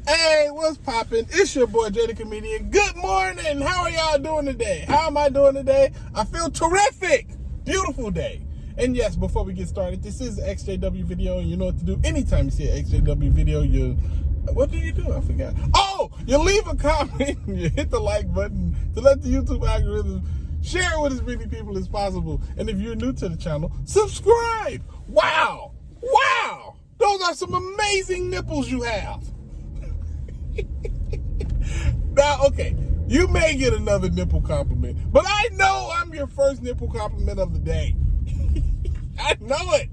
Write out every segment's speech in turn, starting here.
Hey, what's poppin'? It's your boy Jay the Comedian. Good morning. How are y'all doing today? How am I doing today? I feel terrific. Beautiful day. And yes, before we get started, this is an ExJw video, and you know what to do. Anytime you see an ExJw video, what do? I forgot. Oh, you leave a comment, you hit the like button to let the YouTube algorithm share it with as many people as possible. And if you're new to the channel, subscribe. Wow. Those are some amazing nipples you have. Now, okay, you may get another nipple compliment, but I know I'm your first nipple compliment of the day. I know it.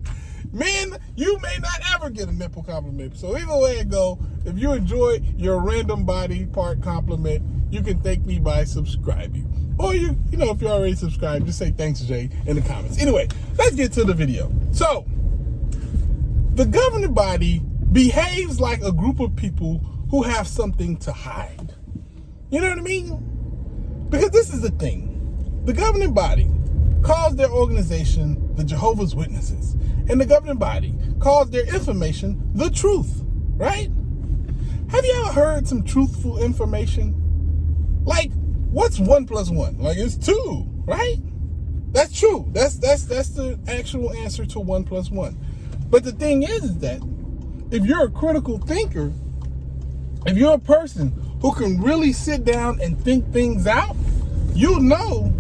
Men, you may not ever get a nipple compliment. So either way it go, if you enjoy your random body part compliment, you can thank me by subscribing. Or if you're already subscribed, just say thanks, Jay, in the comments. Anyway, let's get to the video. So, the governing body behaves like a group of people who have something to hide. You know what I mean? Because this is the thing. The governing body calls their organization the Jehovah's Witnesses. And the governing body calls their information the truth, right? Have you ever heard some truthful information? Like, what's 1 + 1? Like, it's 2, right? That's true. That's the actual answer to 1 + 1. But the thing is that if you're a critical thinker, if you're a person who can really sit down and think things out, you'll know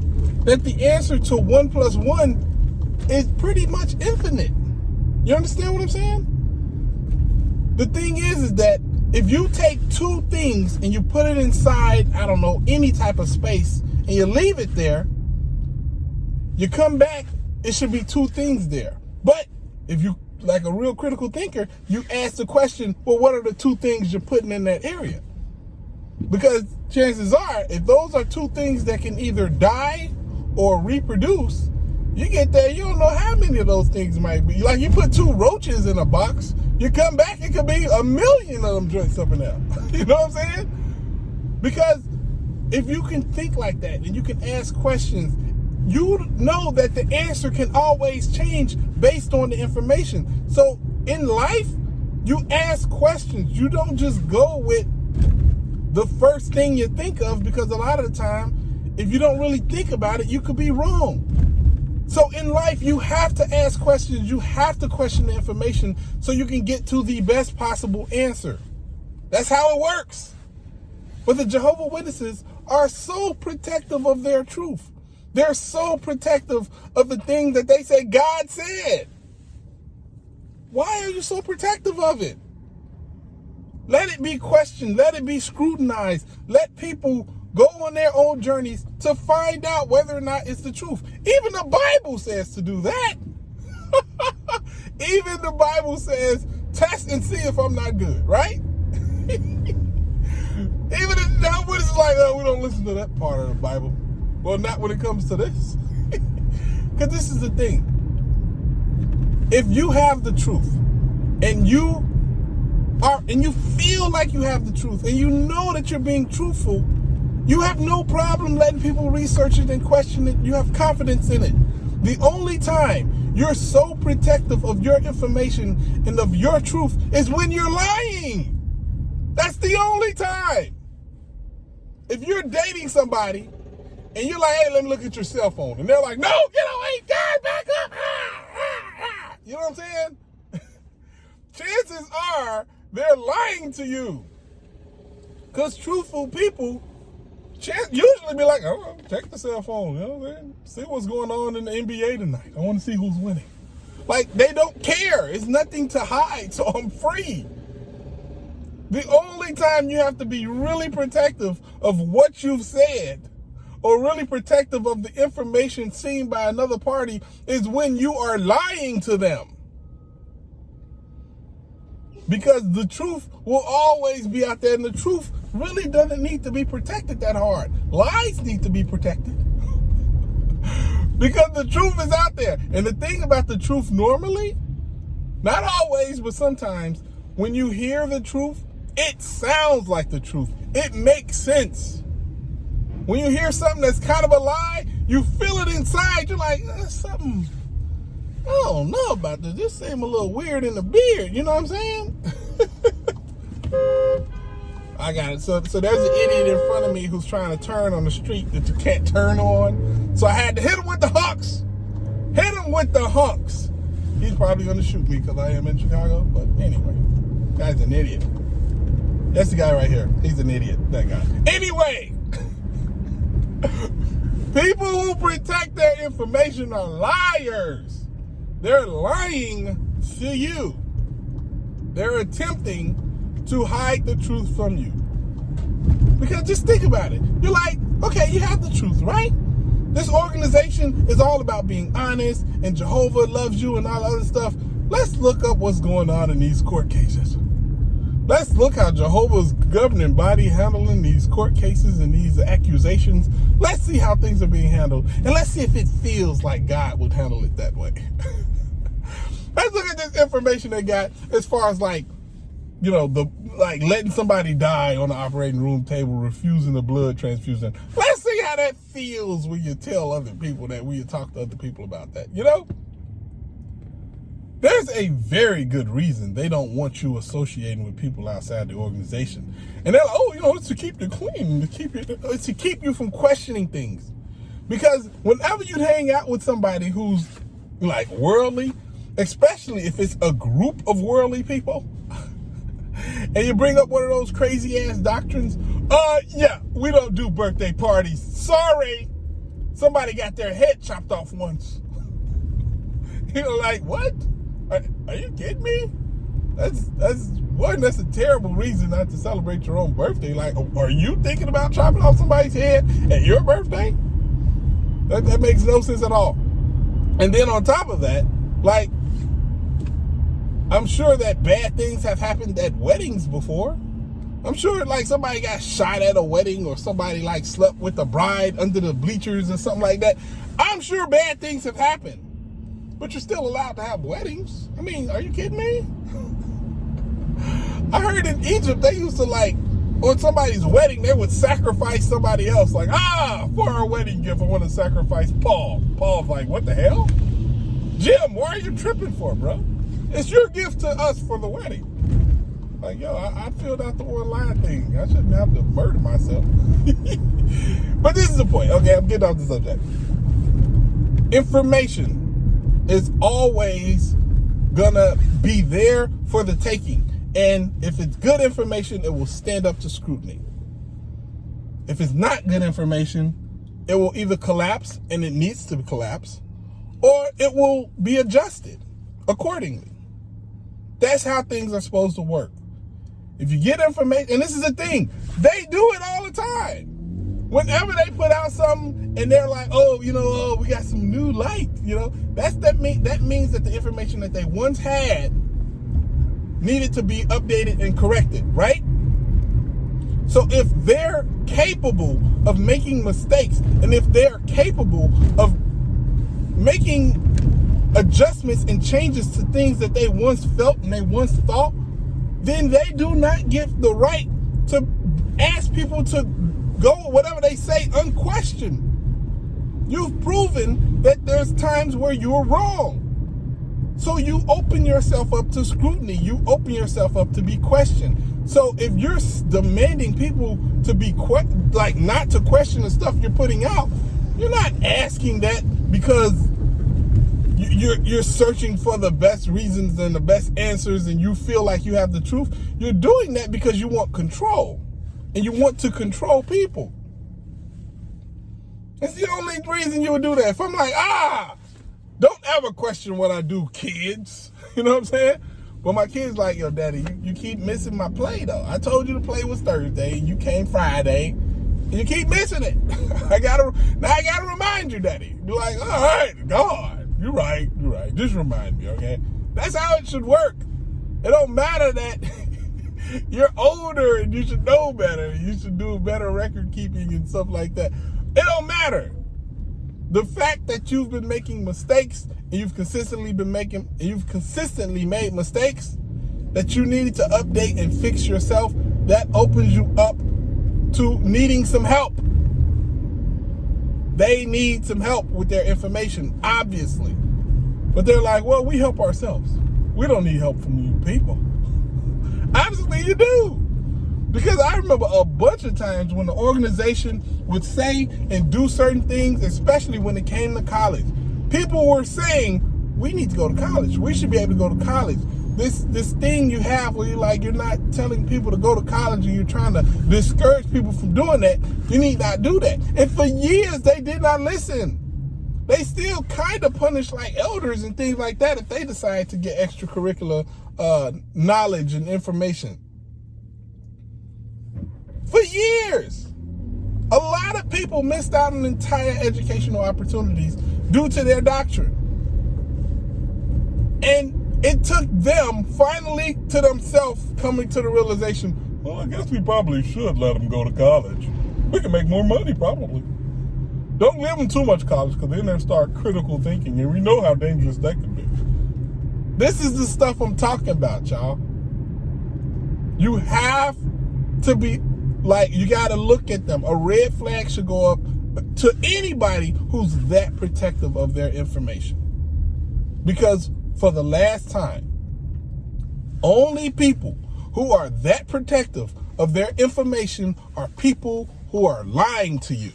that the answer to 1 + 1 is pretty much infinite. You understand what I'm saying? The thing is that if you take two things and you put it inside, I don't know, any type of space, and you leave it there, you come back, it should be two things there. But if you, like a real critical thinker, you ask the question, well, what are the two things you're putting in that area? Because chances are, if those are two things that can either die or reproduce, you get there, you don't know how many of those things might be. Like, you put 2 roaches in a box, you come back, it could be 1,000,000 of them joints up in there. You know what I'm saying? Because if you can think like that and you can ask questions, you know that the answer can always change based on the information. So in life, you ask questions. You don't just go with the first thing you think of, because a lot of the time, if you don't really think about it, you could be wrong. So in life, you have to ask questions. You have to question the information so you can get to the best possible answer. That's how it works. But the Jehovah's Witnesses are so protective of their truth. They're so protective of the thing that they say God said. Why are you so protective of it? Let it be questioned. Let it be scrutinized. Let people go on their own journeys to find out whether or not it's the truth. Even the Bible says to do that. Even the Bible says, test and see if I'm not good, right? Even if the Jehovah's Witnesses is like, oh, we don't listen to that part of the Bible. Well, not when it comes to this. Because this is the thing. If you have the truth and you feel like you have the truth and you know that you're being truthful, you have no problem letting people research it and question it. You have confidence in it. The only time you're so protective of your information and of your truth is when you're lying. That's the only time. If you're dating somebody and you're like, hey, let me look at your cell phone. And they're like, no, get away, guys, back up. You know what I'm saying? Chances are they're lying to you. Because truthful people usually be like, oh, check the cell phone. You know what I'm saying? See what's going on in the NBA tonight. I want to see who's winning. Like, they don't care. It's nothing to hide, so I'm free. The only time you have to be really protective of what you've said or really protective of the information seen by another party is when you are lying to them. Because the truth will always be out there, and the truth really doesn't need to be protected that hard. Lies need to be protected. Because the truth is out there. And the thing about the truth normally, not always, but sometimes, when you hear the truth, it sounds like the truth. It makes sense. When you hear something that's kind of a lie, you feel it inside. You're like, something, I don't know about this. This seems a little weird in the beard. You know what I'm saying? I got it. So there's an idiot in front of me who's trying to turn on the street that you can't turn on. So I had to hit him with the hunks. Hit him with the hunks. He's probably going to shoot me because I am in Chicago. But anyway, guy's an idiot. That's the guy right here. He's an idiot, that guy. Anyway, people who protect their information are liars. They're lying to you. They're attempting to hide the truth from you. Because just think about it. You're like, okay, you have the truth, right? This organization is all about being honest, and Jehovah loves you and all that other stuff. Let's look up what's going on in these court cases. Let's look how Jehovah's governing body handling these court cases and these accusations. Let's see how things are being handled. And let's see if it feels like God would handle it that way. Let's look at this information they got as far as like, you know, letting somebody die on the operating room table, refusing a blood transfusion. Let's see how that feels when you tell other people that, when you talk to other people about that, you know? There's a very good reason they don't want you associating with people outside the organization. And they're like, oh, you know, it's to keep you clean, it's to keep you from questioning things. Because whenever you hang out with somebody who's like worldly, especially if it's a group of worldly people, and you bring up one of those crazy ass doctrines, yeah, we don't do birthday parties. Sorry. Somebody got their head chopped off once. You're like, what? Are you kidding me? That's a terrible reason not to celebrate your own birthday. Like, are you thinking about chopping off somebody's head at your birthday? That makes no sense at all. And then on top of that, like, I'm sure that bad things have happened at weddings before. I'm sure like somebody got shot at a wedding, or somebody like slept with the bride under the bleachers or something like that. I'm sure bad things have happened. But you're still allowed to have weddings. I mean, are you kidding me? I heard in Egypt, they used to like, on somebody's wedding, they would sacrifice somebody else. Like, for our wedding gift, I want to sacrifice Paul. Paul's like, what the hell? Jim, why are you tripping for, bro? It's your gift to us for the wedding. Like, yo, I filled out the online thing. I shouldn't have to murder myself. But this is the point. Okay, I'm getting off the subject. Information is always gonna be there for the taking. And if it's good information, it will stand up to scrutiny. If it's not good information, it will either collapse, and it needs to collapse, or it will be adjusted accordingly. That's how things are supposed to work. If you get information, and this is the thing, they do it all the time. Whenever they put out something and they're like, oh, you know, we got some new light, you know, that means that the information that they once had needed to be updated and corrected, right? So if they're capable of making mistakes, and if they're capable of making adjustments and changes to things that they once felt and they once thought, then they do not get the right to ask people to go whatever they say unquestioned. You've proven that there's times where you're wrong. So you open yourself up to scrutiny. You open yourself up to be questioned. So if you're demanding people to be not to question the stuff you're putting out, you're not asking that because you're searching for the best reasons and the best answers, and you feel like you have the truth. You're doing that because you want control, and you want to control people. It's the only reason you would do that. If I'm like, don't ever question what I do, kids. You know what I'm saying? But my kid's like, yo, daddy, you keep missing my play, though. I told you the play was Thursday, and you came Friday, and you keep missing it. I gotta remind you, daddy. Be like, all right, God, you're right. Just remind me, okay? That's how it should work. It don't matter that you're older and you should know better. You should do better record keeping and stuff like that. It don't matter. The fact that you've been making mistakes, and you've consistently made mistakes that you needed to update and fix yourself, that opens you up to needing some help. They need some help with their information, obviously. But they're like, well, we help ourselves. We don't need help from you people. Obviously you do. Because I remember a bunch of times when the organization would say and do certain things, especially when it came to college. People were saying, we need to go to college. We should be able to go to college. This thing you have where you're not telling people to go to college and you're trying to discourage people from doing that, you need not do that. And for years, they did not listen. They still kind of punish like elders and things like that if they decide to get extracurricular knowledge and information. For years, a lot of people missed out on entire educational opportunities due to their doctrine. And it took them finally to themselves coming to the realization, well, I guess we probably should let them go to college. We can make more money probably. Don't give them too much college because then they'll start critical thinking, and we know how dangerous that can be. This is the stuff I'm talking about, y'all. You have to be you got to look at them. A red flag should go up to anybody who's that protective of their information. Because for the last time, only people who are that protective of their information are people who are lying to you.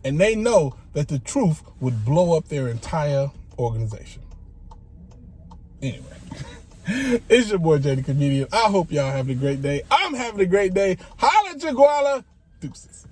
And they know that the truth would blow up their entire organization. Anyway, it's your boy, Jay the Comedian. I hope y'all having a great day. I'm having a great day. Holla, Jaguala. Deuces.